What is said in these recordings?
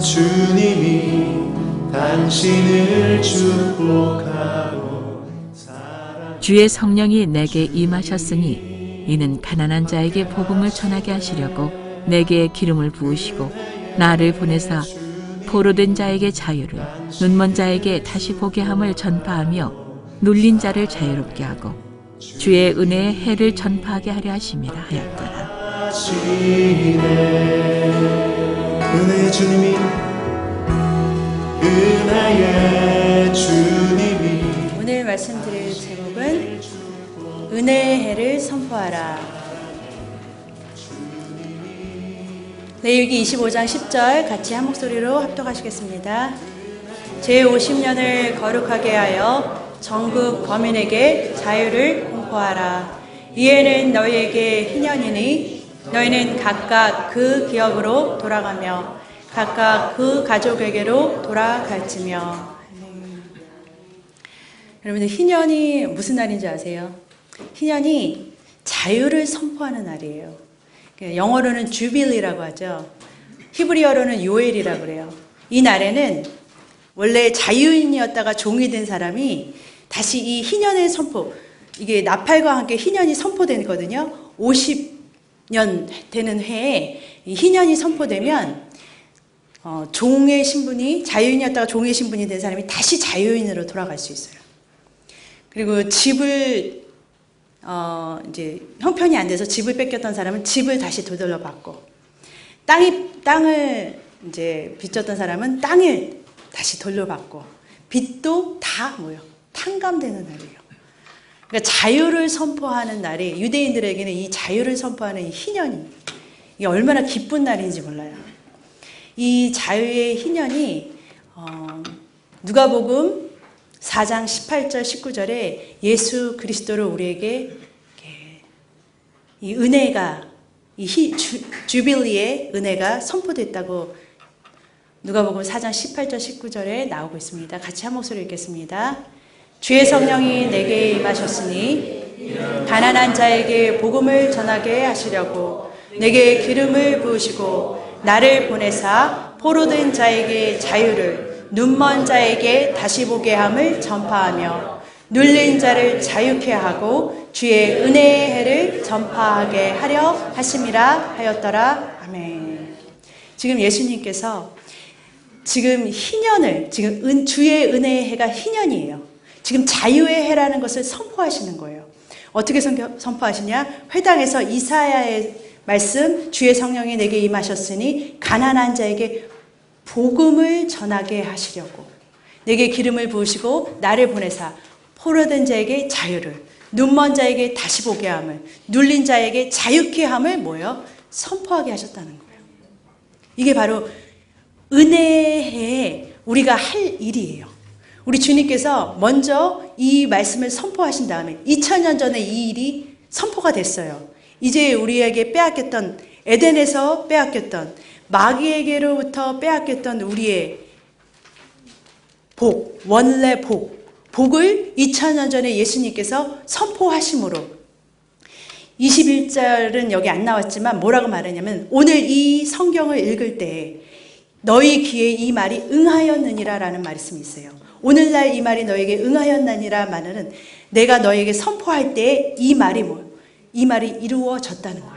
주님이 당신을 축복하고 주의 성령이 내게 임하셨으니 이는 가난한 자에게 복음을 전하게 하시려고 내게 기름을 부으시고 나를 보내사 포로된 자에게 자유를 눈먼 자에게 다시 보게 함을 전파하며 눌린 자를 자유롭게 하고 주의 은혜의 해를 전파하게 하려 하심이라 하였더라. 은혜의 주님이 은혜의 주님이 오늘 말씀드릴 제목은 은혜의 해를 선포하라. 레위기 25장 10절 같이 한 목소리로 합독하시겠습니다. 제50년을 거룩하게 하여 전국 거민에게 자유를 공포하라. 이에는 너희에게 희년이니 너희는 각각 그 기업으로 돌아가며 각각 그 가족에게로 돌아갈지며. 여러분들 희년이 무슨 날인지 아세요? 희년이 자유를 선포하는 날이에요. 영어로는 주빌리라고 하죠. 히브리어로는 요엘이라고 그래요. 이 날에는 원래 자유인이었다가 종이 된 사람이 다시 이 희년의 선포, 이게 나팔과 함께 희년이 선포되거든요. 50년 되는 해에 이 희년이 선포되면 종의 신분이, 자유인이었다가 종의 신분이 된 사람이 다시 자유인으로 돌아갈 수 있어요. 그리고 집을 이제 형편이 안 돼서 집을 뺏겼던 사람은 집을 다시 되돌려 받고, 땅을 이제 빚졌던 사람은 땅을 다시 돌려받고, 빚도 다 탕감되는 날이에요. 그러니까 자유를 선포하는 날이, 유대인들에게는 이 자유를 선포하는 이 희년이 이게 얼마나 기쁜 날인지 몰라요. 이 자유의 희년이 누가복음 4장 18절 19절에 예수 그리스도로 우리에게 이 은혜가, 주빌리의 은혜가 선포됐다고 누가복음 4장 18절 19절에 나오고 있습니다. 같이 한 목소리 읽겠습니다. 주의 성령이 내게 임하셨으니 가난한 자에게 복음을 전하게 하시려고 내게 기름을 부으시고 나를 보내사 포로된 자에게 자유를, 눈먼 자에게 다시 보게 함을 전파하며 눌린 자를 자유케 하고 주의 은혜의 해를 전파하게 하려 하심이라 하였더라. 아멘. 지금 예수님께서 지금 희년을, 지금 주의 은혜의 해가 희년이에요. 지금 자유의 해라는 것을 선포하시는 거예요. 어떻게 선포하시냐? 회당에서 이사야의 말씀, 주의 성령이 내게 임하셨으니 가난한 자에게 복음을 전하게 하시려고 내게 기름을 부으시고 나를 보내사 포로된 자에게 자유를, 눈먼 자에게 다시 보게 함을, 눌린 자에게 자유케 함을 선포하게 하셨다는 거예요. 이게 바로 은혜에 우리가 할 일이에요. 우리 주님께서 먼저 이 말씀을 선포하신 다음에 2000년 전에 이 일이 선포가 됐어요. 이제 우리에게 빼앗겼던, 에덴에서 빼앗겼던, 마귀에게로부터 빼앗겼던 우리의 복, 원래 복을 2000년 전에 예수님께서 선포하심으로 21절은 여기 안 나왔지만 뭐라고 말하냐면, 오늘 이 성경을 읽을 때 너희 귀에 이 말이 응하였느니라 라는 말씀이 있어요. 오늘날 이 말이 너에게 응하였느니라 말은 내가 너에게 선포할 때 이 말이 이 말이 이루어졌다는 거예요.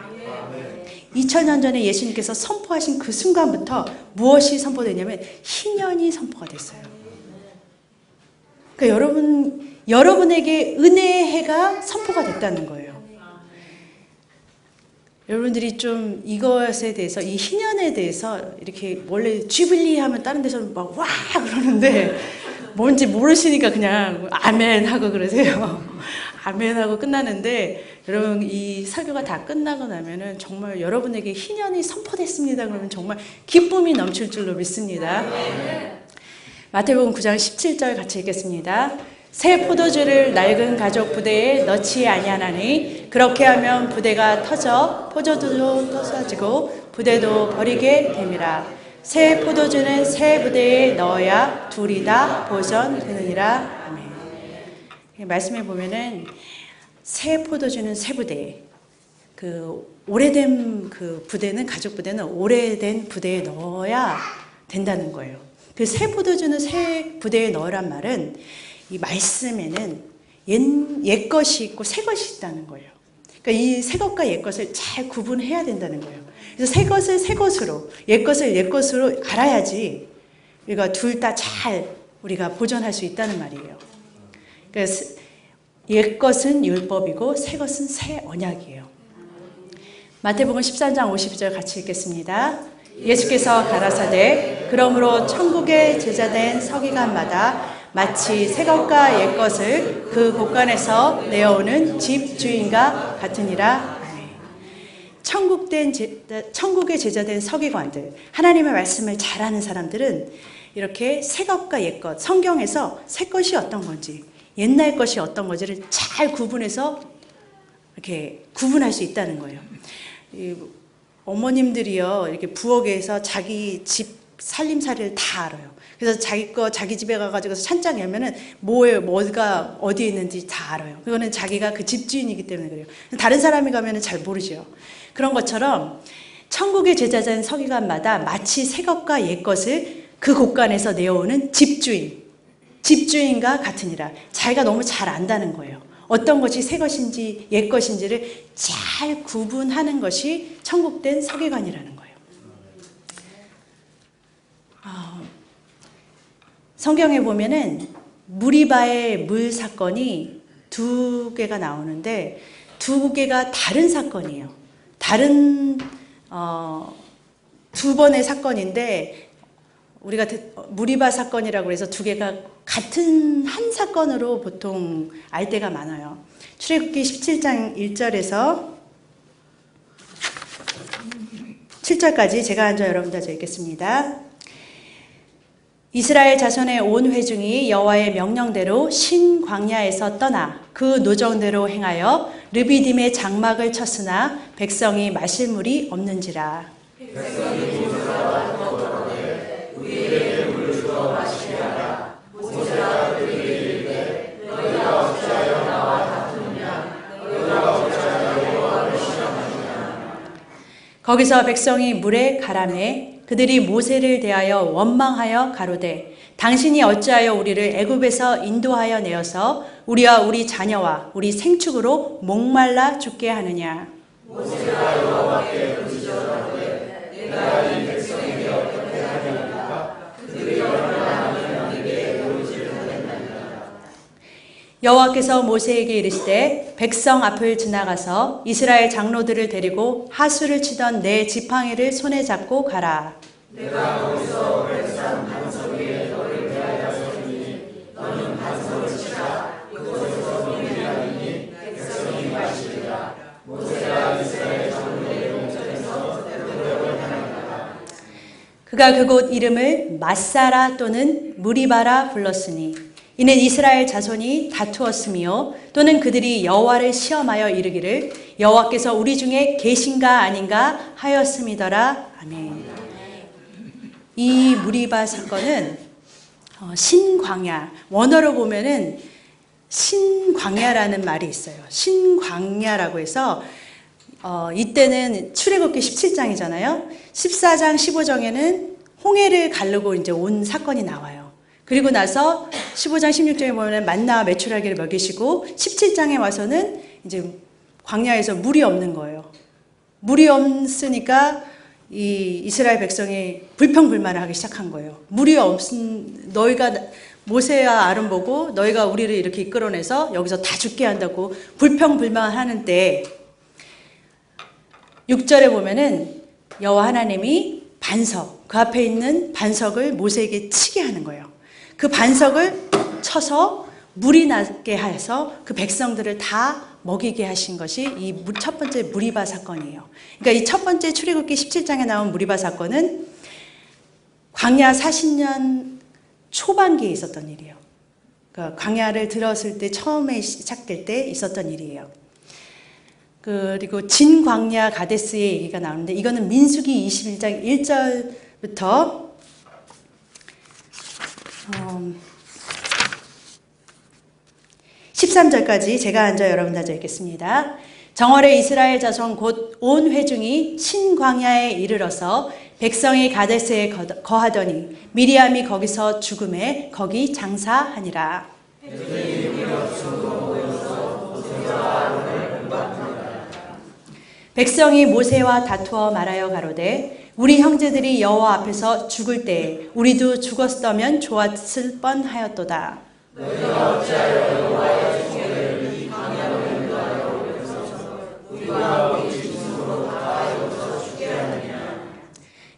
2000년 전에 예수님께서 선포하신 그 순간부터 무엇이 선포되냐면 희년이 선포가 됐어요. 그러니까 여러분에게 은혜의 해가 선포가 됐다는 거예요. 여러분들이 좀 이것에 대해서, 이 희년에 대해서 이렇게 원래 주빌리 하면 다른 데서는 막 와 그러는데 뭔지 모르시니까 그냥 아멘 하고 그러세요. 아멘 하고 끝나는데, 여러분 이 설교가 다 끝나고 나면은 정말 여러분에게 희년이 선포됐습니다 그러면 정말 기쁨이 넘칠 줄로 믿습니다. 마태복음 9장 17절 같이 읽겠습니다. 새 포도주를 낡은 가죽 부대에 넣지 아니하나니 그렇게 하면 부대가 터져 포도주도 터져지고 부대도 버리게 됨이라. 새 포도주는 새 부대에 넣어야 둘이 다 보존되느니라. 아멘. 말씀에 보면은 새 포도주는 새 부대, 그 오래된 그 부대는, 가죽 부대는 오래된 부대에 넣어야 된다는 거예요. 그 새 포도주는 새 부대에 넣으란 말은 이 말씀에는 옛 것이 있고 새 것이 있다는 거예요. 그러니까 이 새 것과 옛 것을 잘 구분해야 된다는 거예요. 그래서 새 것을 새 것으로, 옛 것을 옛 것으로 알아야지 우리가 둘 다 잘 우리가 보존할 수 있다는 말이에요. 그래서 옛 것은 율법이고 새 것은 새 언약이에요. 마태복음 13장 50절 같이 읽겠습니다. 예수께서 가라사대 그러므로 천국에 제자된 서기관마다 마치 새 것과 옛 것을 그 곳간에서 내어오는 집주인과 같으니라. 천국에 제자된 서기관들, 하나님의 말씀을 잘하는 사람들은 이렇게 새 것과 옛 것, 성경에서 새 것이 어떤 건지 옛날 것이 어떤 건지를 잘 구분해서 이렇게 구분할 수 있다는 거예요. 어머님들이요, 이렇게 부엌에서 자기 집 살림살이를 다 알아요. 그래서 자기 집에 가가지고 찬장 열면은 뭐가 어디에 있는지 다 알아요. 그거는 자기가 그 집주인이기 때문에 그래요. 다른 사람이 가면은 잘 모르죠. 그런 것처럼 천국의 제자된 서기관마다 마치 새 것과 옛 것을 그 곳간에서 내어오는 집주인과 같으니라. 자기가 너무 잘 안다는 거예요. 어떤 것이 새 것인지 옛 것인지를 잘 구분하는 것이 천국된 서기관이라는 거예요. 성경에 보면은 무리바의 물 사건이 두 개가 나오는데 두 개가 다른 사건이에요. 다른 두 번의 사건인데 우리가 무리바 사건이라고 해서 두 개가 같은 한 사건으로 보통 알 때가 많아요. 출애굽기 17장 1절에서 7절까지 제가 앉아 여러분들 읽겠습니다. 이스라엘 자손의 온 회중이 여호와의 명령대로 신 광야에서 떠나 그 노정대로 행하여 르비딤의 장막을 쳤으나 백성이 마실 물이 없는지라. 거기서 백성이 물에 가라매 그들이 모세를 대하여 원망하여 가로되 당신이 어찌하여 우리를 애굽에서 인도하여 내어서 우리와 우리 자녀와 우리 생축으로 목말라 죽게 하느냐. 모세가 여호와께 부르짖어가되 내가 이 백성에게 어떻게 하리까 그들이 얼마나 내게 부르짖을 하겠나이까. 여호와께서 모세에게 이르시되 백성 앞을 지나가서 이스라엘 장로들을 데리고 하수를 치던 내 지팡이를 손에 잡고 가라. 내가 거기서 백성 반석 위에 너를 대하여 세우니 너는 반석을 치라. 그곳에서 물이 나리니 백성이 마시리라. 모세가 이스라엘 장로들의 공전에서 그들을 하나니라. 그가 그곳 이름을 마사라 또는 무리바라 불렀으니 이는 이스라엘 자손이 다투었으며 또는 그들이 여호와를 시험하여 이르기를 여호와께서 우리 중에 계신가 아닌가 하였음이더라. 아멘. 이 무리바 사건은 신광야, 원어로 보면은 신광야라는 말이 있어요. 신광야라고 해서 이때는 출애굽기 17장이잖아요. 14장 15장에는 홍해를 가르고 이제 온 사건이 나와요. 그리고 나서 15장 16장에 보면 만나와 메추라기를 먹이시고 17장에 와서는 이제 광야에서 물이 없는 거예요. 물이 없으니까 이 이스라엘 백성이 불평불만을 하기 시작한 거예요. 물이 없은 너희가 모세와 아론 보고 너희가 우리를 이렇게 이끌어내서 여기서 다 죽게 한다고 불평불만하는데 6절에 보면은 여호와 하나님이 반석, 그 앞에 있는 반석을 모세에게 치게 하는 거예요. 그 반석을 쳐서 물이 나게 해서 그 백성들을 다 먹이게 하신 것이 이 첫 번째 무리바 사건이에요. 그러니까 이 첫 번째 출애굽기 17장에 나온 무리바 사건은 광야 40년 초반기에 있었던 일이에요. 그러니까 광야를 들었을 때 처음에 시작될 때 있었던 일이에요. 그리고 진광야 가데스의 얘기가 나오는데 이거는 민수기 21장 1절부터 13절까지 제가 앉아 여러분 앉아 읽겠습니다. 정월에 이스라엘 자손 곧 온 회중이 신광야에 이르러서 백성이 가데스에 거하더니 미리암이 거기서 죽음에 거기 장사하니라. 백성이 모세와 다투어 말하여 가로되 우리 형제들이 여호와 앞에서 죽을 때에 우리도 죽었다면 좋았을 뻔하였도다.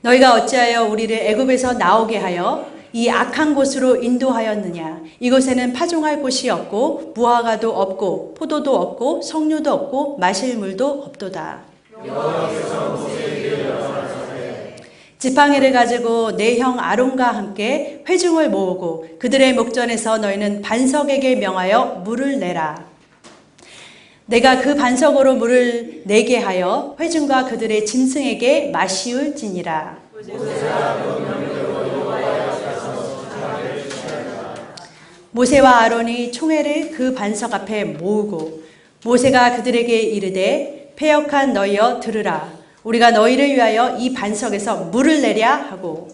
너희가 어찌하여 우리를 애굽에서 나오게 하여 이 악한 곳으로 인도하였느냐. 이곳에는 파종할 곳이 없고 무화과도 없고 포도도 없고 석류도 없고 마실 물도 없도다. 지팡이를 가지고 내 형 아론과 함께 회중을 모으고 그들의 목전에서 너희는 반석에게 명하여 물을 내라. 내가 그 반석으로 물을 내게 하여 회중과 그들의 짐승에게 마시울지니라. 모세와 아론이 총회를 그 반석 앞에 모으고 모세가 그들에게 이르되 패역한 너희여 들으라. 우리가 너희를 위하여 이 반석에서 물을 내랴 하고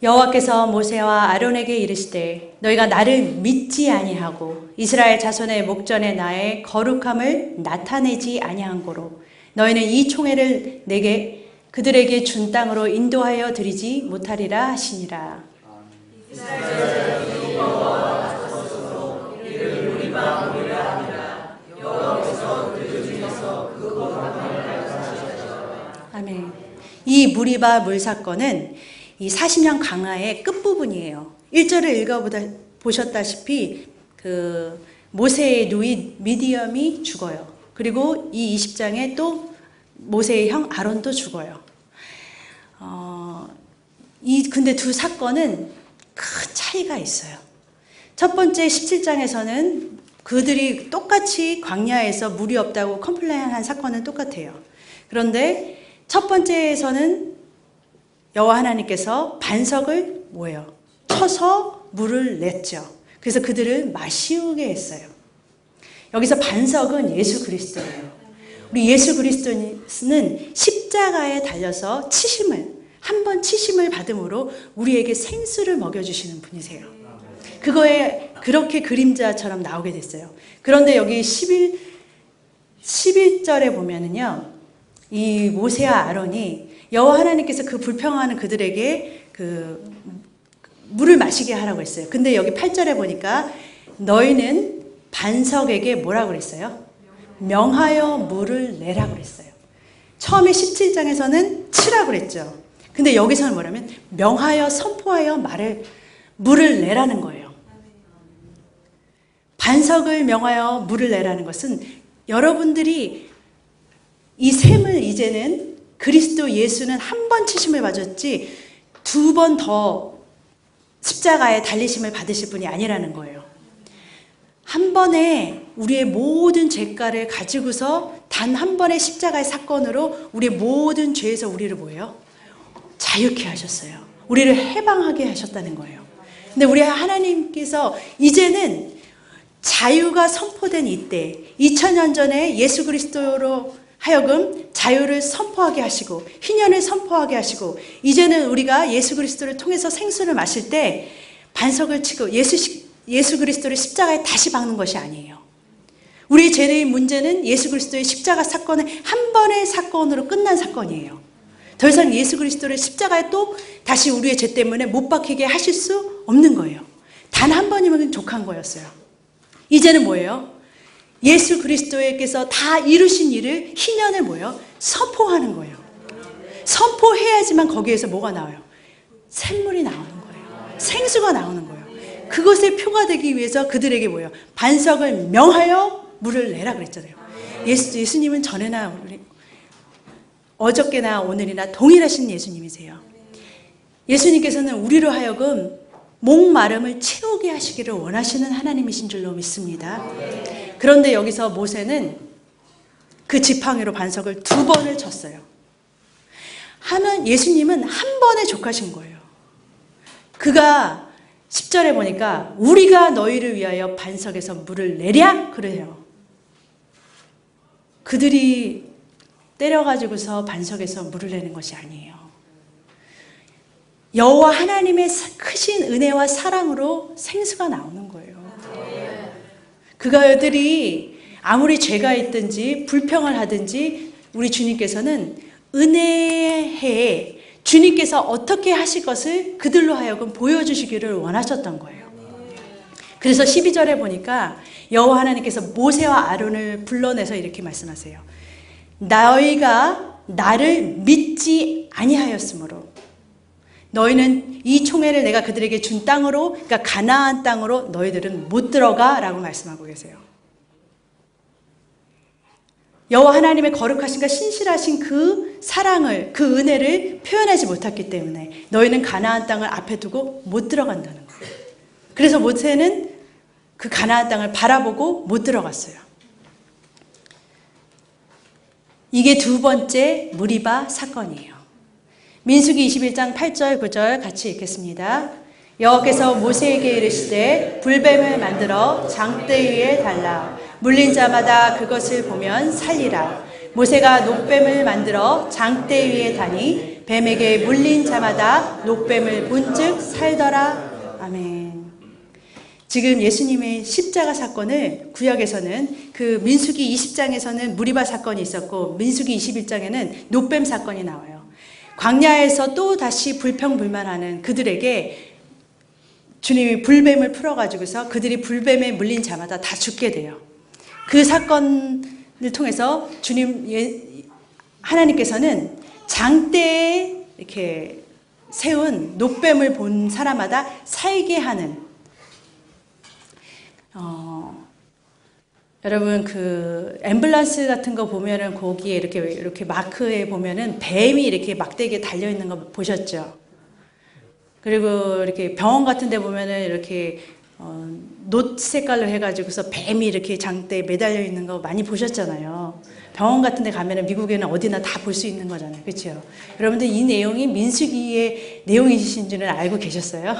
여호와께서 모세와 아론에게 이르시되 너희가 나를 믿지 아니하고 이스라엘 자손의 목전에 나의 거룩함을 나타내지 아니한 고로 너희는 이 총회를 내게 그들에게 준 땅으로 인도하여 드리지 못하리라 하시니라. 아멘. 이 무리바 물 사건은 이 40년 강화의 끝부분이에요. 1절을 읽어보셨다시피 그 모세의 누이 미디엄이 죽어요. 그리고 이 20장에 또 모세의 형 아론도 죽어요. 근데 두 사건은 큰 차이가 있어요. 첫 번째 17장에서는 그들이 똑같이 광야에서 물이 없다고 컴플레인한 사건은 똑같아요. 그런데 첫 번째에서는 여호와 하나님께서 반석을 뭐예요? 쳐서 물을 냈죠. 그래서 그들을 마시우게 했어요. 여기서 반석은 예수 그리스도예요. 우리 예수 그리스도는 십자가에 달려서 한 번 치심을 받음으로 우리에게 생수를 먹여주시는 분이세요. 그거에 그렇게 그림자처럼 나오게 됐어요. 그런데 여기 11절에 보면은요, 이 모세와 아론이 여호와 하나님께서 그 불평하는 그들에게 그 물을 마시게 하라고 했어요. 근데 여기 8절에 보니까 너희는 반석에게 뭐라고 그랬어요? 명하여 물을 내라고 그랬어요. 처음에 17장에서는 치라고 그랬죠. 근데 여기서는 뭐냐면 명하여 선포하여 물을 내라는 거예요. 반석을 명하여 물을 내라는 것은 여러분들이 이 셈을 이제는 그리스도 예수는 한 번 치심을 받았지 2번 더 십자가에 달리심을 받으실 분이 아니라는 거예요. 한 번에 우리의 모든 죄가를 가지고서 단 한 번의 십자가의 사건으로 우리의 모든 죄에서 우리를 뭐예요? 자유케 하셨어요. 우리를 해방하게 하셨다는 거예요. 근데 우리 하나님께서 이제는 자유가 선포된 이때 2000년 전에 예수 그리스도로 하여금 자유를 선포하게 하시고 희년을 선포하게 하시고 이제는 우리가 예수 그리스도를 통해서 생수를 마실 때 반석을 치고 예수 그리스도를 십자가에 다시 박는 것이 아니에요. 우리의 죄의 문제는 예수 그리스도의 십자가 사건은 한 번의 사건으로 끝난 사건이에요. 더 이상 예수 그리스도를 십자가에 또 다시 우리의 죄 때문에 못 박히게 하실 수 없는 거예요. 단 한 번이면 족한 거였어요. 이제는 뭐예요? 예수 그리스도께서 다 이루신 일을 희년을 뭐예요? 선포하는 거예요. 선포해야지만 거기에서 뭐가 나와요? 샘물이 나오는 거예요. 생수가 나오는 거예요. 그것의 표가 되기 위해서 그들에게 뭐예요? 반석을 명하여 물을 내라 그랬잖아요. 예수님은 전에나 어저께나 오늘이나 동일하신 예수님이세요. 예수님께서는 우리로 하여금 목마름을 채우게 하시기를 원하시는 하나님이신 줄로 믿습니다. 그런데 여기서 모세는 그 지팡이로 반석을 2번을 쳤어요. 예수님은 한 번에 족하신 거예요. 그가 10절에 보니까 우리가 너희를 위하여 반석에서 물을 내랴 그래요. 그들이 때려가지고서 반석에서 물을 내는 것이 아니에요. 여호와 하나님의 크신 은혜와 사랑으로 생수가 나오는 거예요. 그들이 아무리 죄가 있든지 불평을 하든지 우리 주님께서는 은혜에 주님께서 어떻게 하실 것을 그들로 하여금 보여주시기를 원하셨던 거예요. 그래서 12절에 보니까 여호와 하나님께서 모세와 아론을 불러내서 이렇게 말씀하세요. 너희가 나를 믿지 아니하였으므로 너희는 이 총회를 내가 그들에게 준 땅으로, 그러니까 가나안 땅으로 너희들은 못 들어가 라고 말씀하고 계세요. 여호와 하나님의 거룩하신가 신실하신 그 사랑을, 그 은혜를 표현하지 못했기 때문에 너희는 가나안 땅을 앞에 두고 못 들어간다는 거예요. 그래서 모세는 그 가나안 땅을 바라보고 못 들어갔어요. 이게 두 번째 무리바 사건이에요. 민수기 21장 8절 9절 같이 읽겠습니다. 여호와께서 모세에게 이르시되 불뱀을 만들어 장대 위에 달라 물린 자마다 그것을 보면 살리라. 모세가 녹뱀을 만들어 장대 위에 다니 뱀에게 물린 자마다 녹뱀을 본즉 살더라. 아멘. 지금 예수님의 십자가 사건을 구약에서는 그 민수기 20장에서는 무리바 사건이 있었고 민수기 21장에는 녹뱀 사건이 나와요. 광야에서 또 다시 불평불만하는 그들에게 주님이 불뱀을 풀어가지고서 그들이 불뱀에 물린 자마다 다 죽게 돼요. 그 사건을 통해서 하나님께서는 장대에 이렇게 세운 녹뱀을 본 사람마다 살게 하는 여러분 그 앰뷸런스 같은 거 보면은 거기에 이렇게 마크에 보면은 뱀이 이렇게 막대기에 달려 있는 거 보셨죠? 그리고 이렇게 병원 같은 데 보면은 이렇게 노트 색깔로 해가지고서 뱀이 이렇게 장대에 매달려 있는 거 많이 보셨잖아요. 병원 같은 데 가면은 미국에는 어디나 다 볼 수 있는 거잖아요. 그렇죠? 여러분들 이 내용이 민수기의 내용이신 줄은 알고 계셨어요?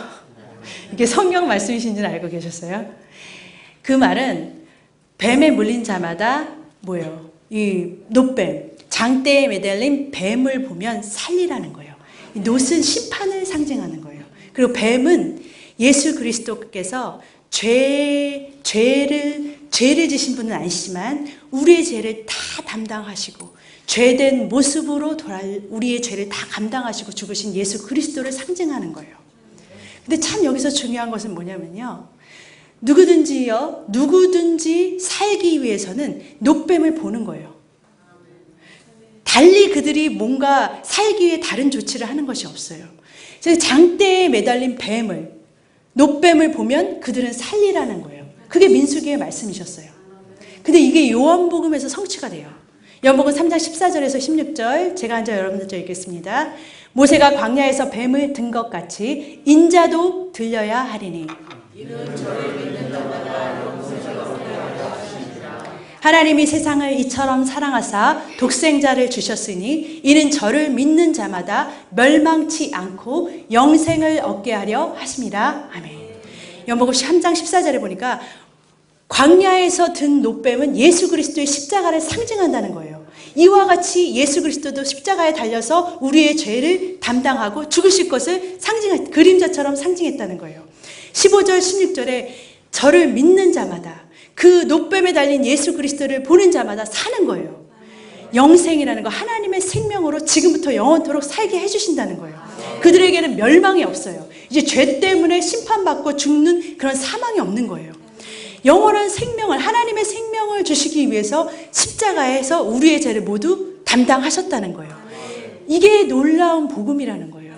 이게 성경 말씀이신 줄 알고 계셨어요? 그 말은 뱀에 물린 자마다 뭐예요? 이 놋뱀, 장대에 매달린 뱀을 보면 살리라는 거예요. 이 놋은 심판을 상징하는 거예요. 그리고 뱀은 예수 그리스도께서 죄를 지신 분은 아니시지만 우리의 죄를 다 담당하시고 죄된 모습으로 우리의 죄를 다 감당하시고 죽으신 예수 그리스도를 상징하는 거예요. 근데 참 여기서 중요한 것은 뭐냐면요. 누구든지 살기 위해서는 녹뱀을 보는 거예요. 달리 그들이 뭔가 살기 위해 다른 조치를 하는 것이 없어요. 그래서 장대에 매달린 뱀을, 녹뱀을 보면 그들은 살리라는 거예요. 그게 민수기의 말씀이셨어요. 근데 이게 요한복음에서 성취가 돼요. 요한복음 3장 14절에서 16절 제가 앉아 여러분들 읽겠습니다. 모세가 광야에서 뱀을 든 것 같이 인자도 들려야 하리니 하나님이 세상을 이처럼 사랑하사 독생자를 주셨으니 이는 저를 믿는 자마다 멸망치 않고 영생을 얻게 하려 하심이라. 아멘. 요한복음 3장 14절에 보니까 광야에서 든 놋뱀은 예수 그리스도의 십자가를 상징한다는 거예요. 이와 같이 예수 그리스도도 십자가에 달려서 우리의 죄를 담당하고 죽으실 것을 그림자처럼 상징했다는 거예요. 15절 16절에 저를 믿는 자마다 그 놋뱀에 달린 예수 그리스도를 보는 자마다 사는 거예요. 영생이라는 거 하나님의 생명으로 지금부터 영원토록 살게 해주신다는 거예요. 그들에게는 멸망이 없어요. 이제 죄 때문에 심판받고 죽는 그런 사망이 없는 거예요. 영원한 생명을 하나님의 생명을 주시기 위해서 십자가에서 우리의 죄를 모두 담당하셨다는 거예요. 이게 놀라운 복음이라는 거예요.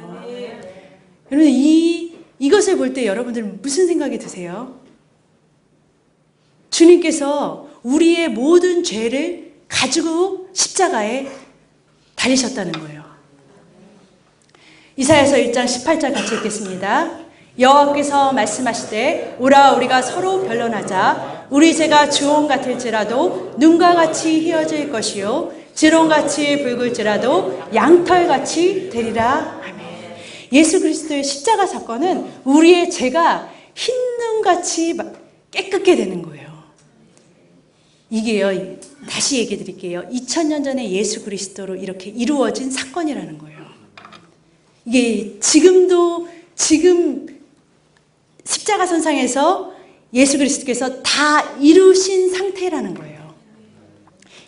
여러분 이것을 볼 때 여러분들은 무슨 생각이 드세요? 주님께서 우리의 모든 죄를 가지고 십자가에 달리셨다는 거예요. 이사야서 1장 18절 같이 읽겠습니다. 여호와께서 말씀하시되 오라 우리가 서로 변론하자. 우리 죄가 주홍 같을지라도 눈과 같이 희어질 것이요 지롱같이 붉을지라도 양털같이 되리라. 아멘. 예수 그리스도의 십자가 사건은 우리의 죄가 흰눈같이 깨끗게 되는 거예요. 이게요, 다시 얘기해 드릴게요. 2000년 전에 예수 그리스도로 이렇게 이루어진 사건이라는 거예요. 이게 지금 십자가 선상에서 예수 그리스도께서 다 이루신 상태라는 거예요.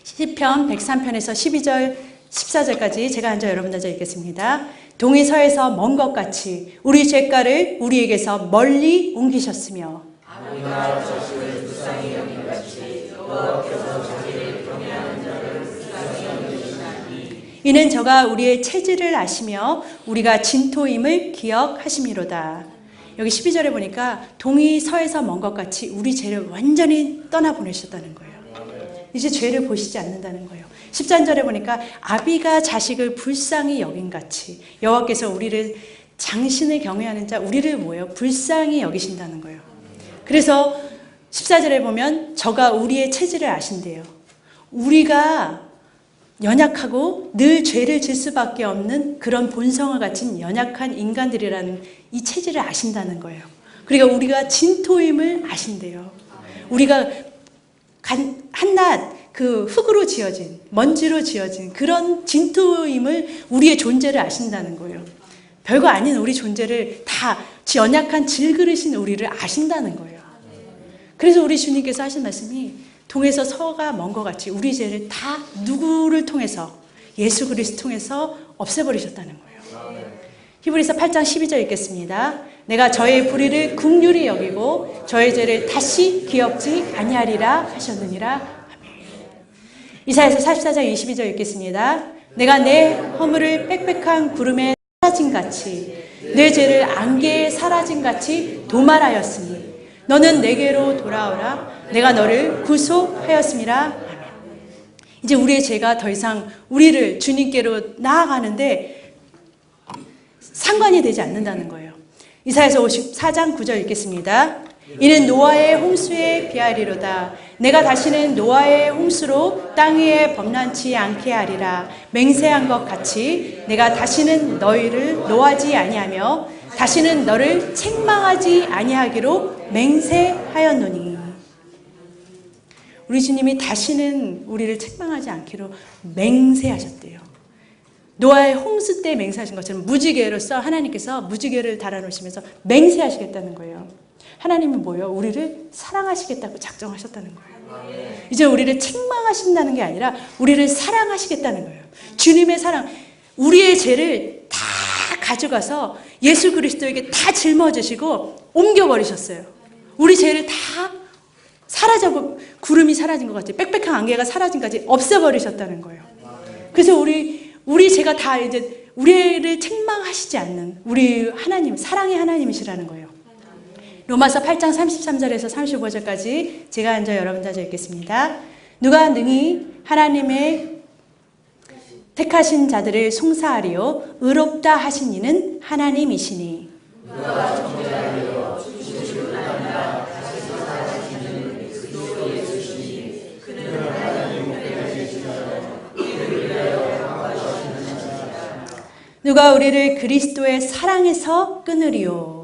시편 103편에서 12절, 14절까지 제가 앉아 여러분 앉아 읽겠습니다. 동이 서에서 먼 것 같이 우리 죄가를 우리에게서 멀리 옮기셨으며 이는 저가 우리의 체질을 아시며 우리가 진토임을 기억하심이로다. 여기 12절에 보니까 동이 서에서 먼 것 같이 우리 죄를 완전히 떠나보내셨다는 거예요. 이제 죄를 보시지 않는다는 거예요. 13절에 보니까 아비가 자식을 불쌍히 여긴 같이 여호와께서 우리를 장신을 경외하는 자 우리를 뭐예요? 불쌍히 여기신다는 거예요. 그래서 14절에 보면 저가 우리의 체질을 아신대요. 우리가 연약하고 늘 죄를 질 수밖에 없는 그런 본성을 가진 연약한 인간들이라는 이 체질을 아신다는 거예요. 그러니까 우리가 진토임을 아신대요. 우리가 한낱 그 흙으로 지어진, 먼지로 지어진 그런 진토임을 우리의 존재를 아신다는 거예요. 별거 아닌 우리 존재를 다 연약한 질그릇인 우리를 아신다는 거예요. 그래서 우리 주님께서 하신 말씀이 동에서 서가 먼 것 같이 우리 죄를 다 누구를 통해서 예수 그리스도 통해서 없애버리셨다는 거예요. 히브리서 8장 12절 읽겠습니다. 내가 저의 불의를 긍휼히 여기고 저의 죄를 다시 기억지 아니하리라 하셨느니라. 아멘. 이사야서 44장 22절 읽겠습니다. 내가 내 허물을 빽빽한 구름에 사라진같이 내 죄를 안개에 사라진같이 도말하였으니 너는 내게로 돌아오라. 내가 너를 구속하였음이라. 아멘. 이제 우리의 죄가 더 이상 우리를 주님께로 나아가는데 상관이 되지 않는다는 거예요. 이사야서 54장 9절 읽겠습니다. 이는 노아의 홍수에 비하리로다. 내가 다시는 노아의 홍수로 땅 위에 범람치 않게 하리라. 맹세한 것 같이 내가 다시는 너희를 노하지 아니하며 다시는 너를 책망하지 아니하기로 맹세하였노니. 우리 주님이 다시는 우리를 책망하지 않기로 맹세하셨대요. 노아의 홍수 때 맹세하신 것처럼 무지개로서 하나님께서 무지개를 달아놓으시면서 맹세하시겠다는 거예요. 하나님은 뭐예요? 우리를 사랑하시겠다고 작정하셨다는 거예요. 이제 우리를 책망하신다는 게 아니라 우리를 사랑하시겠다는 거예요. 주님의 사랑, 우리의 죄를 다 가져가서 예수 그리스도에게 다 짊어지시고 옮겨버리셨어요. 우리 죄를 다 사라져, 구름이 사라진 것 같이 빽빽한 안개가 사라진 것 같이 없애버리셨다는 거예요. 그래서 우리 죄가 다 이제 우리를 책망하시지 않는 우리 하나님, 사랑의 하나님이시라는 거예요. 로마서 8장 33절에서 35절까지 제가 앉아 여러분 앉아 읽겠습니다. 누가 능히 하나님의 택하신 자들을 송사하리요 의롭다 하신 이는 하나님이시니 누가 정죄하리요 주시를 만나 다시 사하시는 그리스도 예수시니 그는 하나님의 계시며 이를 위하여 강화하시는 누가 우리를 그리스도의 사랑에서 끊으리요.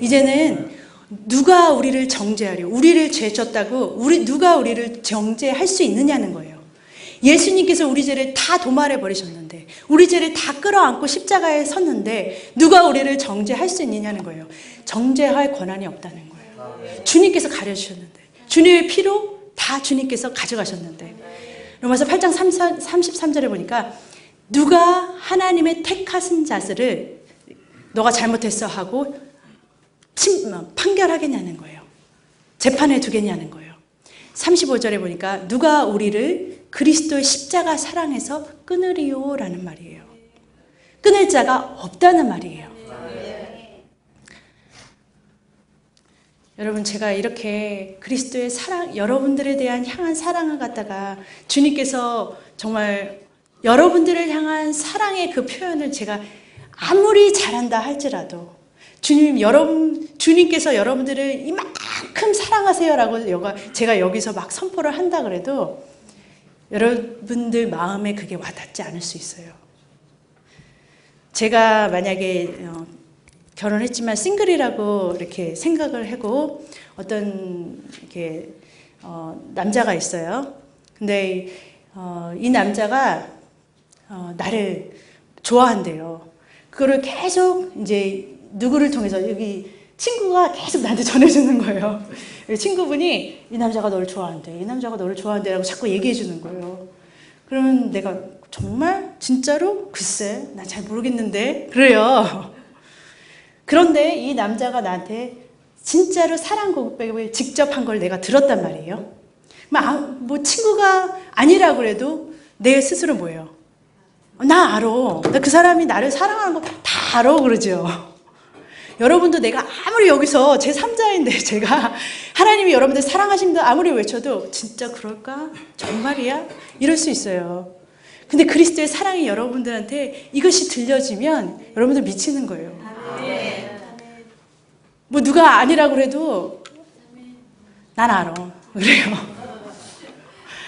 이제는 누가 우리를 정죄하려 우리를 죄 졌다고 누가 우리를 정죄할 수 있느냐는 거예요. 예수님께서 우리 죄를 다 도말해 버리셨는데 우리 죄를 다 끌어안고 십자가에 섰는데 누가 우리를 정죄할 수 있느냐는 거예요. 정죄할 권한이 없다는 거예요. 주님께서 가려주셨는데 주님의 피로 다 주님께서 가져가셨는데 로마서 8장 33절에 보니까 누가 하나님의 택하신 자들을 너가 잘못했어 하고 판결하겠냐는 거예요. 재판에 두겠냐는 거예요. 35절에 보니까 누가 우리를 그리스도의 십자가 사랑에서 끊으리요 라는 말이에요. 끊을 자가 없다는 말이에요. 여러분, 제가 이렇게 그리스도의 사랑, 여러분들에 대한 향한 사랑을 갖다가 주님께서 정말 여러분들을 향한 사랑의 그 표현을 제가 아무리 잘한다 할지라도 주님께서 여러분들을 이만큼 사랑하세요라고 제가 여기서 막 선포를 한다 그래도 여러분들 마음에 그게 와닿지 않을 수 있어요. 제가 만약에 결혼했지만 싱글이라고 이렇게 생각을 하고 어떤 이렇게 남자가 있어요. 근데 이 남자가 나를 좋아한대요. 그거를 계속 이제 누구를 통해서 여기 친구가 계속 나한테 전해주는 거예요. 친구분이 이 남자가 너를 좋아한대, 이 남자가 너를 좋아한대라고 자꾸 얘기해 주는 거예요. 그러면 내가 정말 진짜로 글쎄 나 잘 모르겠는데 그래요. 그런데 이 남자가 나한테 진짜로 사랑 고백을 직접 한 걸 내가 들었단 말이에요. 뭐 친구가 아니라고 그래도 내 스스로 뭐예요? 나 알아. 나 그 사람이 나를 사랑하는 거 다 알아 그러죠. 여러분도 내가 아무리 여기서 제3자인데 제가 하나님이 여러분들 사랑하신다 아무리 외쳐도 진짜 그럴까? 정말이야? 이럴 수 있어요. 근데 그리스도의 사랑이 여러분들한테 이것이 들려지면 여러분들 미치는 거예요. 뭐 누가 아니라고 그래도 난 알아. 그래요.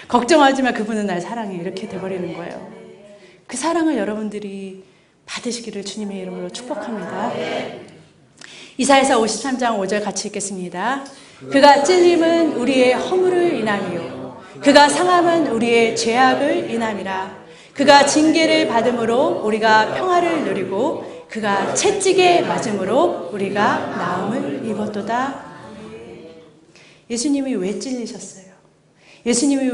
걱정하지 마. 그분은 날 사랑해. 이렇게 돼버리는 거예요. 그 사랑을 여러분들이 받으시기를 주님의 이름으로 축복합니다. 이사야서 53장 5절 같이 읽겠습니다. 그가 찔림은 우리의 허물을 인함이요 그가 상함은 우리의 죄악을 인함이라. 그가 징계를 받음으로 우리가 평화를 누리고 그가 채찍에 맞음으로 우리가 나음을 입었도다. 예수님이 왜 찔리셨어요? 예수님이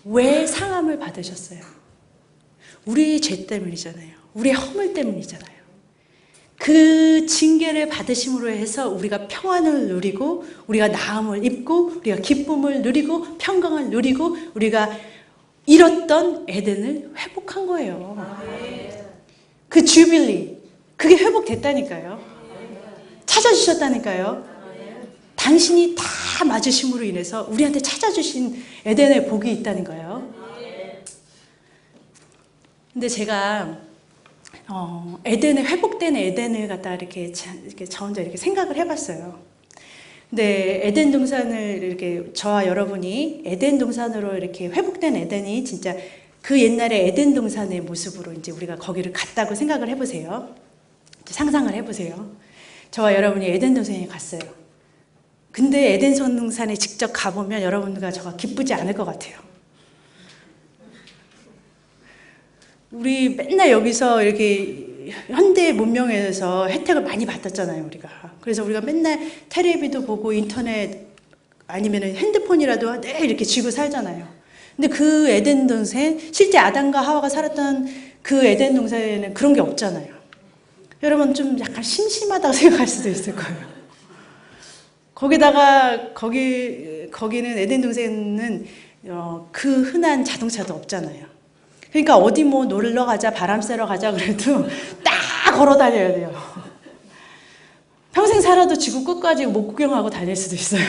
왜 상함을 받으셨어요? 우리 죄 때문이잖아요. 우리의 허물 때문이잖아요. 그 징계를 받으심으로 해서 우리가 평안을 누리고 우리가 나음을 입고 우리가 기쁨을 누리고 평강을 누리고 우리가 잃었던 에덴을 회복한 거예요. 그 주빌리 그게 회복됐다니까요. 찾아주셨다니까요. 당신이 다 맞으심으로 인해서 우리한테 찾아주신 에덴의 복이 있다는 거예요. 근데 제가 에덴의 회복된 에덴을 갖다 이렇게 저 혼자 이렇게 생각을 해봤어요. 근데 에덴 동산을 이렇게 저와 여러분이 에덴 동산으로 이렇게 회복된 에덴이 진짜 그 옛날에 에덴 동산의 모습으로 이제 우리가 거기를 갔다고 생각을 해보세요. 상상을 해보세요. 저와 여러분이 에덴 동산에 갔어요. 근데 에덴 동산에 직접 가보면 여러분들과 저가 기쁘지 않을 것 같아요. 우리 맨날 여기서 이렇게 현대 문명에서 혜택을 많이 받았잖아요, 우리가. 그래서 우리가 맨날 텔레비도 보고 인터넷 아니면 핸드폰이라도 늘 이렇게 쥐고 살잖아요. 근데 그 에덴 동산, 실제 아담과 하와가 살았던 그 에덴 동산에는 그런 게 없잖아요. 여러분 좀 약간 심심하다고 생각할 수도 있을 거예요. 거기다가 거기는 에덴 동산은 그 흔한 자동차도 없잖아요. 그러니까 어디 뭐 놀러 가자, 바람 쐬러 가자 그래도 딱 걸어 다녀야 돼요. 평생 살아도 지구 끝까지 못 구경하고 다닐 수도 있어요.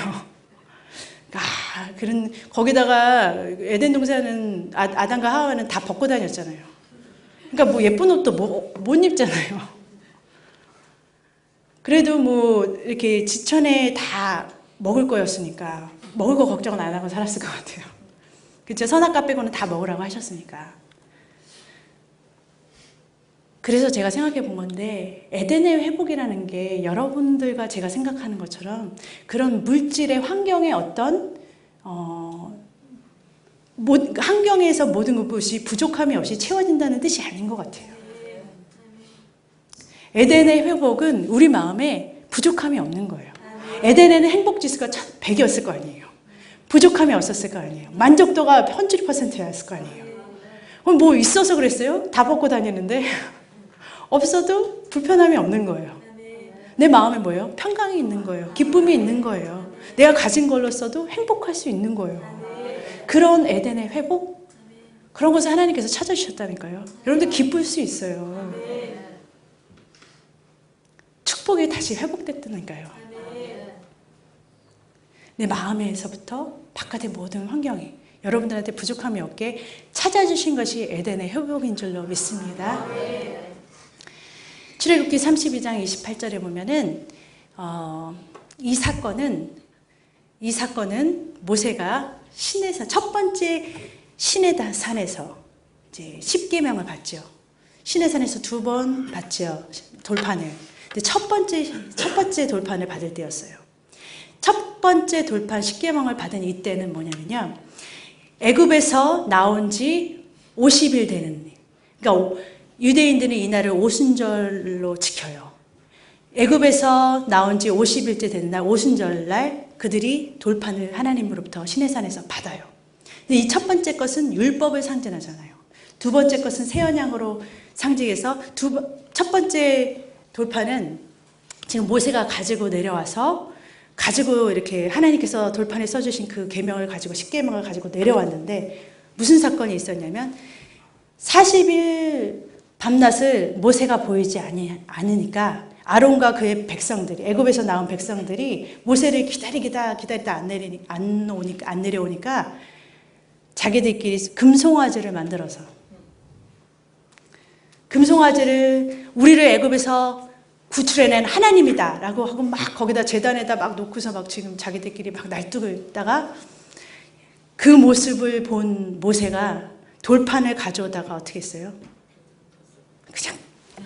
거기다가 에덴 동산은 아담과 하와는 다 벗고 다녔잖아요. 그러니까 뭐 예쁜 옷도 못 입잖아요. 그래도 뭐 이렇게 지천에 다 먹을 거였으니까 먹을 거 걱정은 안 하고 살았을 것 같아요. 그렇죠? 선악과 빼고는 다 먹으라고 하셨으니까. 그래서 제가 생각해 본 건데 에덴의 회복이라는 게 여러분들과 제가 생각하는 것처럼 그런 물질의 환경의 어떤 환경에서 모든 것이 부족함이 없이 채워진다는 뜻이 아닌 것 같아요. 에덴의 회복은 우리 마음에 부족함이 없는 거예요. 에덴에는 행복지수가 100이었을 거 아니에요. 부족함이 없었을 거 아니에요. 만족도가 1000%였을 거 아니에요. 그럼 뭐 있어서 그랬어요? 다 벗고 다니는데 없어도 불편함이 없는 거예요. 내 마음에 뭐예요? 평강이 있는 거예요. 기쁨이 있는 거예요. 내가 가진 걸로써도 행복할 수 있는 거예요. 그런 에덴의 회복? 그런 것을 하나님께서 찾아주셨다니까요. 여러분들 기쁠 수 있어요. 축복이 다시 회복됐다니까요. 내 마음에서부터 바깥의 모든 환경이 여러분들한테 부족함이 없게 찾아주신 것이 에덴의 회복인 줄로 믿습니다. 출애굽기 32장 28절에 보면은 이 사건은 모세가 시내산 첫 번째 신의 산에서 이제 10계명을 받죠. 신의 산에서 2번 받죠. 돌판을. 근데 첫 번째 돌판을 받을 때였어요. 첫 번째 돌판 10계명을 받은 이때는 뭐냐면요. 애굽에서 나온 지 50일 되는, 그러니까 유대인들은 이날을 오순절로 지켜요. 애굽에서 나온 지 50일째 되는 날 오순절 날 그들이 돌판을 하나님으로부터 시내산에서 받아요. 근데 이 첫 번째 것은 율법을 상징하잖아요. 두 번째 것은 새 언약으로 상징해서 첫 번째 돌판은 지금 모세가 가지고 내려와서 가지고 이렇게 하나님께서 돌판에 써주신 그 계명을 가지고 10계명을 가지고 내려왔는데 무슨 사건이 있었냐면 40일 밤낮을 모세가 보이지 않으니까 아론과 그의 백성들이 애굽에서 나온 백성들이 모세를 기다리다 안 내려오니까 자기들끼리 금송아지를 만들어서 금송아지를 우리를 애굽에서 구출해낸 하나님이다 라고 하고 막 거기다 제단에다 막 놓고서 막 지금 자기들끼리 막 날뛰고 있다가 그 모습을 본 모세가 돌판을 가져오다가 어떻게 했어요? 그냥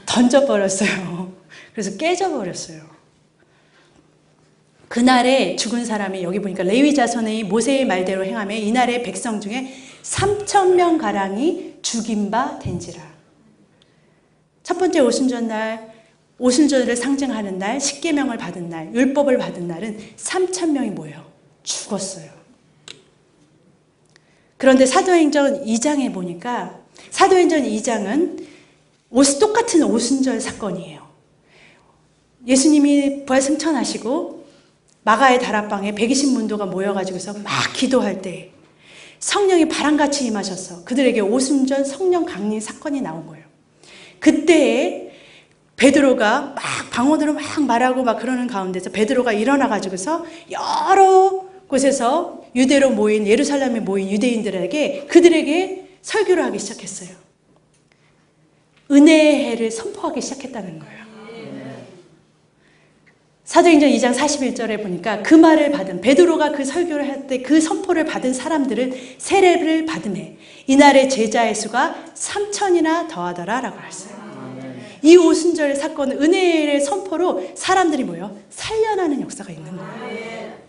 던져버렸어요. 그래서 깨져버렸어요. 그날에 죽은 사람이 여기 보니까 레위 자손의 모세의 말대로 행하며 이날의 백성 중에 3,000명 가량이 죽인 바 된지라. 첫 번째 오순절날 오순절을 상징하는 날, 10계명을 받은 날, 율법을 받은 날은 3,000명이 뭐예요? 죽었어요. 그런데 사도행전 2장에 보니까 사도행전 2장은 똑같은 오순절 사건이에요. 예수님이 부활승천하시고 마가의 다락방에 120문도가 모여가지고서 막 기도할 때 성령이 바람같이 임하셔서 그들에게 오순절 성령 강림 사건이 나온 거예요. 그때에 베드로가 막 방언으로 막 말하고 막 그러는 가운데서 베드로가 일어나가지고서 여러 곳에서 유대로 모인 예루살렘에 모인 유대인들에게 그들에게 설교를 하기 시작했어요. 은혜의 해를 선포하기 시작했다는 거예요. 사도행전 2장 41절에 보니까 그 말을 받은 베드로가 그 설교를 할 때 그 선포를 받은 사람들은 세례를 받음에 이날의 제자의 수가 3,000이나 더하더라 라고 했어요. 이 오순절 사건은 은혜의 선포로 사람들이 뭐예요? 살려나는 역사가 있는 거예요.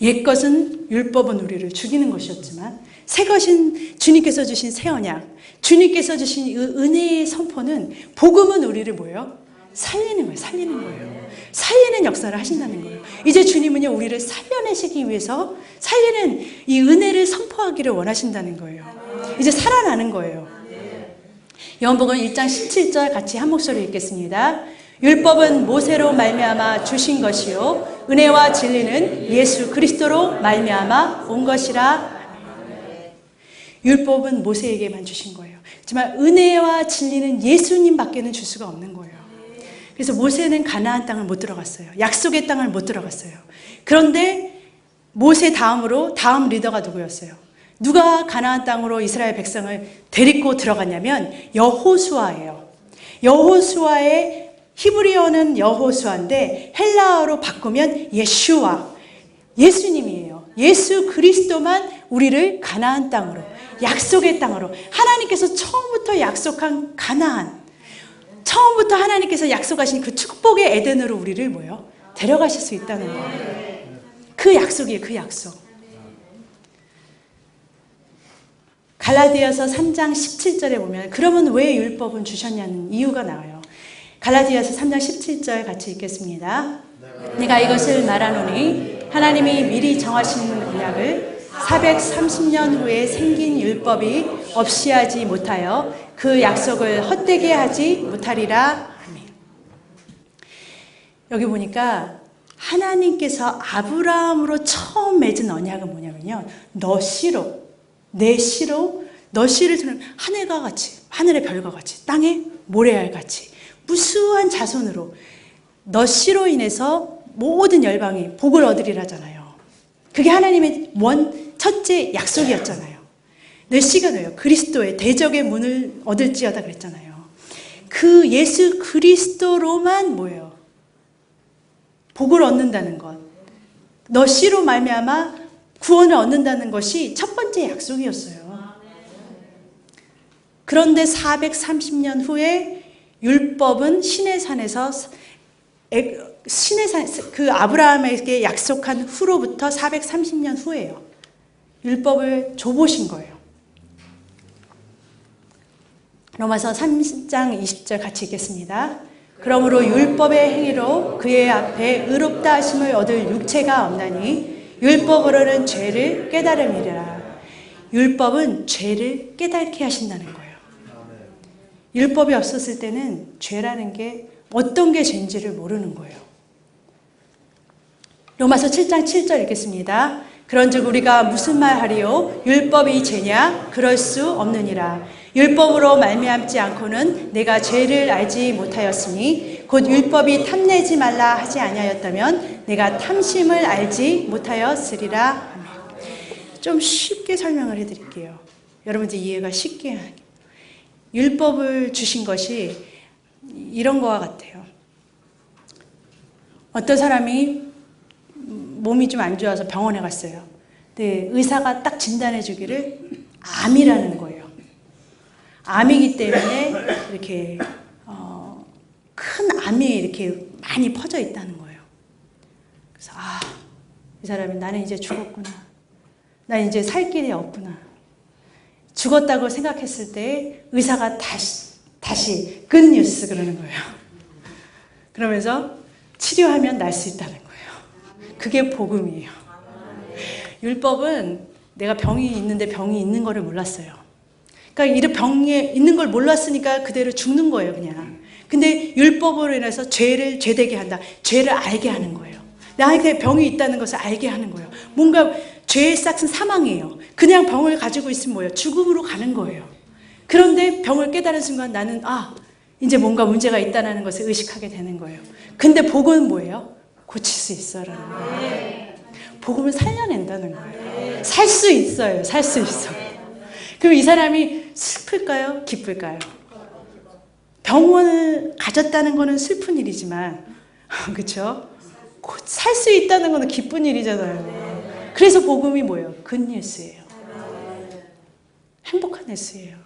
옛것은 율법은 우리를 죽이는 것이었지만 새 것인 주님께서 주신 새 언약, 주님께서 주신 이 은혜의 선포는 복음은 우리를 뭐예요? 살리는 거예요. 살리는 거예요. 살리는 역사를 하신다는 거예요. 이제 주님은요 우리를 살려내시기 위해서 살리는 이 은혜를 선포하기를 원하신다는 거예요. 이제 살아나는 거예요. 요한복음 1장 17절 같이 한 목소리 읽겠습니다. 율법은 모세로 말미암아 주신 것이요 은혜와 진리는 예수 그리스도로 말미암아 온 것이라. 율법은 모세에게만 주신 거예요. 하지만 은혜와 진리는 예수님밖에는 줄 수가 없는 거예요. 그래서 모세는 가나안 땅을 못 들어갔어요. 약속의 땅을 못 들어갔어요. 그런데 모세 다음으로 다음 리더가 누구였어요? 누가 가나안 땅으로 이스라엘 백성을 데리고 들어갔냐면 여호수아예요. 여호수아의 히브리어는 여호수아인데 헬라어로 바꾸면 예슈아, 예수님이에요. 예수 그리스도만 우리를 가나안 땅으로, 약속의 땅으로, 하나님께서 처음부터 약속한 가나안, 처음부터 하나님께서 약속하신 그 축복의 에덴으로 우리를 뭐예요? 데려가실 수 있다는 거예요. 그 약속이에요. 그 약속. 갈라디아서 3장 17절에 보면 그러면 왜 율법은 주셨냐는 이유가 나와요. 갈라디아서 3장 17절 같이 읽겠습니다. 내가 이것을 말하노니 하나님이 미리 정하신 언약을 430년 후에 생긴 율법이 없이 하지 못하여 그 약속을 헛되게 하지 못하리라. 아멘. 여기 보니까 하나님께서 아브라함으로 처음 맺은 언약은 뭐냐면요. 너 씨로, 내 씨로, 너 씨를 들으면 하늘과 같이, 하늘의 별과 같이, 땅의 모래알 같이 무수한 자손으로 너 씨로 인해서 모든 열방이 복을 얻으리라잖아요. 그게 하나님의 첫째 약속이었잖아요. 내 씨가 너요 그리스도의 대적의 문을 얻을지어다 그랬잖아요. 그 예수 그리스도로만 뭐예요? 복을 얻는다는 것. 너 씨로 말미암아 구원을 얻는다는 것이 첫 번째 약속이었어요. 그런데 430년 후에 율법은 시내산에서 그 아브라함에게 약속한 후로부터 430년 후예요. 율법을 줘보신 거예요. 로마서 3장 20절 같이 읽겠습니다. 그러므로 율법의 행위로 그의 앞에 의롭다 하심을 얻을 육체가 없나니 율법으로는 죄를 깨달음이라. 율법은 죄를 깨닫게 하신다는 거예요. 율법이 없었을 때는 죄라는 게 어떤 게 죄인지를 모르는 거예요. 로마서 7장 7절 읽겠습니다. 그런즉 우리가 무슨 말 하리요? 율법이 죄냐? 그럴 수 없느니라. 율법으로 말미암지 않고는 내가 죄를 알지 못하였으니 곧 율법이 탐내지 말라 하지 아니하였다면 내가 탐심을 알지 못하였으리라. 좀 쉽게 설명을 해드릴게요. 여러분들 이해가 쉽게 하게. 율법을 주신 것이 이런 거와 같아요. 어떤 사람이 몸이 좀 안 좋아서 병원에 갔어요. 근데 의사가 딱 진단해 주기를 암이라는 거예요. 암이기 때문에 이렇게 큰 암이 이렇게 많이 퍼져 있다는 거예요. 그래서 이 사람이 나는 이제 죽었구나. 난 이제 살 길이 없구나. 죽었다고 생각했을 때 의사가 다시 굿뉴스 그러는 거예요. 그러면서 치료하면 날 수 있다는 거예요. 그게 복음이에요. 율법은 내가 병이 있는데 병이 있는 거를 몰랐어요. 그러니까 이런 병에 있는 걸 몰랐으니까 그대로 죽는 거예요, 그냥. 근데 율법으로 인해서 죄를 죄되게 한다. 죄를 알게 하는 거예요. 나에게 병이 있다는 것을 알게 하는 거예요. 뭔가 죄의 싹은 사망이에요. 그냥 병을 가지고 있으면 뭐예요? 죽음으로 가는 거예요. 그런데 병을 깨달은 순간 나는 이제 뭔가 문제가 있다는 것을 의식하게 되는 거예요. 근데 복음은 뭐예요? 고칠 수 있어라는 거예요. 복음을 살려낸다는 거예요. 살 수 있어요. 살 수 있어. 그럼 이 사람이 슬플까요? 기쁠까요? 병원을 가졌다는 거는 슬픈 일이지만 그렇죠? 살 수 있다는 거는 기쁜 일이잖아요. 그래서 복음이 뭐예요? 굿뉴스예요. 행복한 뉴스예요.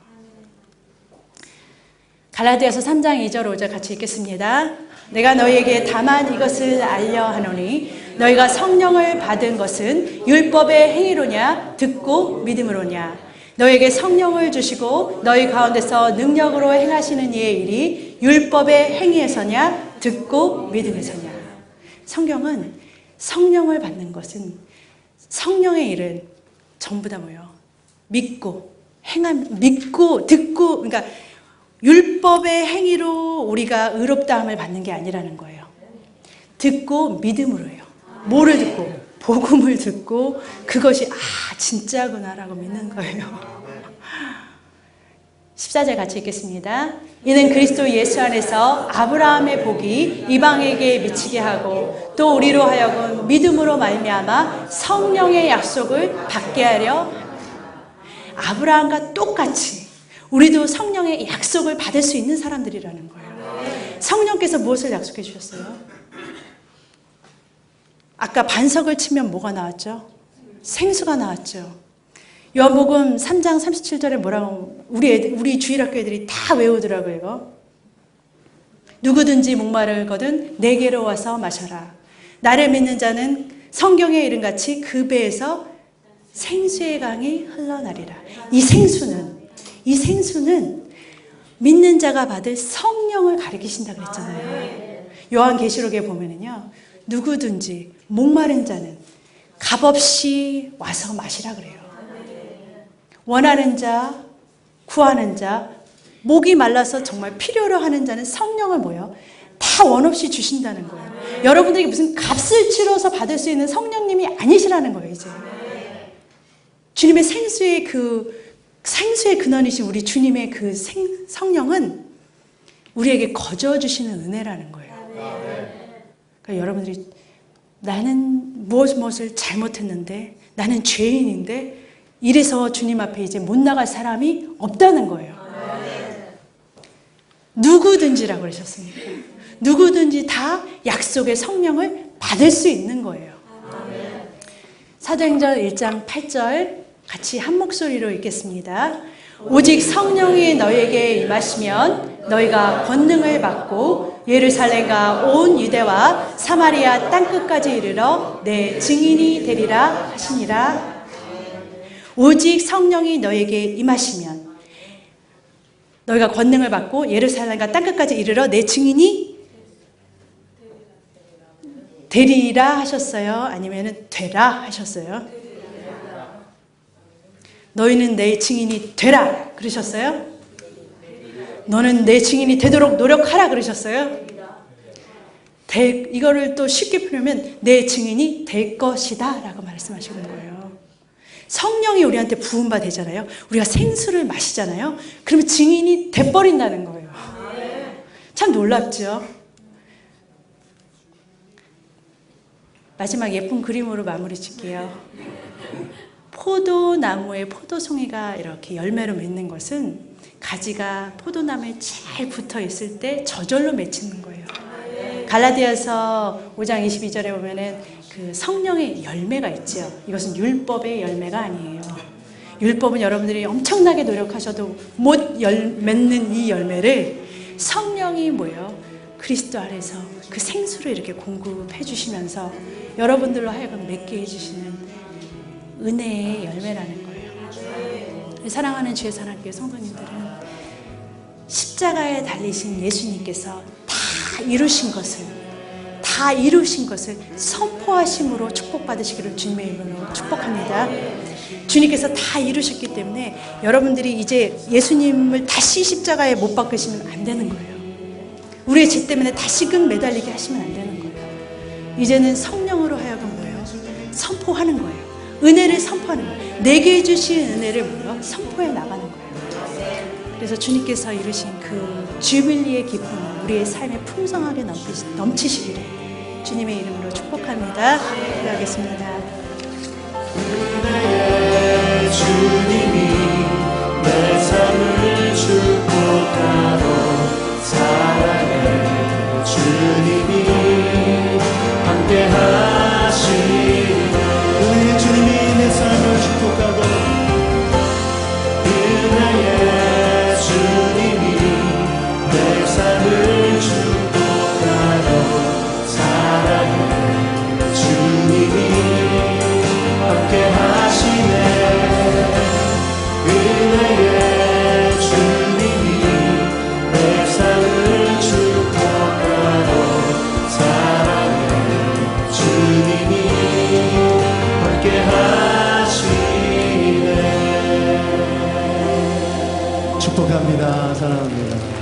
갈라디아서 3장 2절 5절 같이 읽겠습니다. 내가 너희에게 다만 이것을 알려 하노니 너희가 성령을 받은 것은 율법의 행위로냐 듣고 믿음으로냐. 너희에게 성령을 주시고 너희 가운데서 능력으로 행하시는 이의 일이 율법의 행위에서냐 듣고 믿음에서냐. 성경은 성령을 받는 것은 성령의 일은 전부 다 뭐예요? 믿고 듣고 그러니까 율법의 행위로 우리가 의롭다함을 받는 게 아니라는 거예요. 듣고 믿음으로요. 뭐를 듣고? 복음을 듣고 그것이 진짜구나라고 믿는 거예요. 14절 같이 읽겠습니다. 이는 그리스도 예수 안에서 아브라함의 복이 이방에게 미치게 하고 또 우리로 하여금 믿음으로 말미암아 성령의 약속을 받게 하려. 아브라함과 똑같이 우리도 성령의 약속을 받을 수 있는 사람들이라는 거예요. 성령께서 무엇을 약속해 주셨어요? 아까 반석을 치면 뭐가 나왔죠? 생수가 나왔죠. 요한복음 3장 37절에 뭐라고 우리 주일학교 애들이 다 외우더라고요. 이거. 누구든지 목마르거든 내게로 와서 마셔라. 나를 믿는 자는 성경의 이름같이 그 배에서 생수의 강이 흘러나리라. 이 생수는 믿는 자가 받을 성령을 가리키신다 그랬잖아요. 요한계시록에 보면은요. 누구든지 목마른 자는 값없이 와서 마시라 그래요. 원하는 자, 구하는 자, 목이 말라서 정말 필요로 하는 자는 성령을 뭐요? 다 원 없이 주신다는 거예요. 여러분들에게 무슨 값을 치러서 받을 수 있는 성령님이 아니시라는 거예요, 이제. 주님의 생수의 근원이신 우리 주님의 그 성령은 우리에게 거저 주시는 은혜라는 거예요. 그러니까 여러분들이 나는 무엇을 잘못했는데 나는 죄인인데 이래서 주님 앞에 이제 못 나갈 사람이 없다는 거예요. 누구든지라고 그러셨습니까? 누구든지 다 약속의 성령을 받을 수 있는 거예요. 사도행전 1장 8절 같이 한 목소리로 읽겠습니다. 오직 성령이 너희에게 임하시면 너희가 권능을 받고 예루살렘과 온 유대와 사마리아 땅끝까지 이르러 내 증인이 되리라 하시니라. 오직 성령이 너희에게 임하시면 너희가 권능을 받고 예루살렘과 땅끝까지 이르러 내 증인이 되리라 하셨어요? 아니면 되라 하셨어요? 너희는 내 증인이 되라 그러셨어요? 너는 내 증인이 되도록 노력하라 그러셨어요? 이거를 또 쉽게 표현하면 내 증인이 될 것이다 라고 말씀하시는 거예요. 성령이 우리한테 부음바 되잖아요. 우리가 생수를 마시잖아요. 그러면 증인이 돼버린다는 거예요. 참 놀랍죠? 마지막 예쁜 그림으로 마무리 짓게요. 포도나무에 포도송이가 이렇게 열매로 맺는 것은 가지가 포도나무에 잘 붙어 있을 때 저절로 맺히는 거예요. 갈라디아서 5장 22절에 보면은 그 성령의 열매가 있죠. 이것은 율법의 열매가 아니에요. 율법은 여러분들이 엄청나게 노력하셔도 못 맺는 이 열매를 성령이 뭐예요? 그리스도 안에서 그 생수를 이렇게 공급해 주시면서 여러분들로 하여금 맺게 해주시는 은혜의 열매라는 거예요. 사랑하는 주의 사랑교회 성도님들은 십자가에 달리신 예수님께서 다 이루신 것을 선포하심으로 축복받으시기를 주님의 이름으로 축복합니다. 주님께서 다 이루셨기 때문에 여러분들이 이제 예수님을 다시 십자가에 못 박으시면 안 되는 거예요. 우리의 죄 때문에 다시금 매달리게 하시면 안 되는 거예요. 이제는 성령으로 하여금 뭐예요? 선포하는 거예요. 은혜를 선포하는 거예요. 내게 주신 은혜를 뭐예요? 선포해 나가는 거예요. 그래서 주님께서 이루신 그 주빌리의 기쁨을 우리의 삶에 풍성하게 넘치시기를 주님의 이름으로 축복합니다. 기도하겠습니다. 은혜의 주님이 내 삶을 축복하고 사랑의 주님이 함께 하시네. 은혜의 주님이 내 삶을 축복하고 은혜의 주님이 내 삶을 축복하고 사랑의 주님이 함께 하시네. 은혜의 주님이 내 삶을 축복하고 사랑의 주님이 함께 하시네. 축복합니다. 사랑합니다.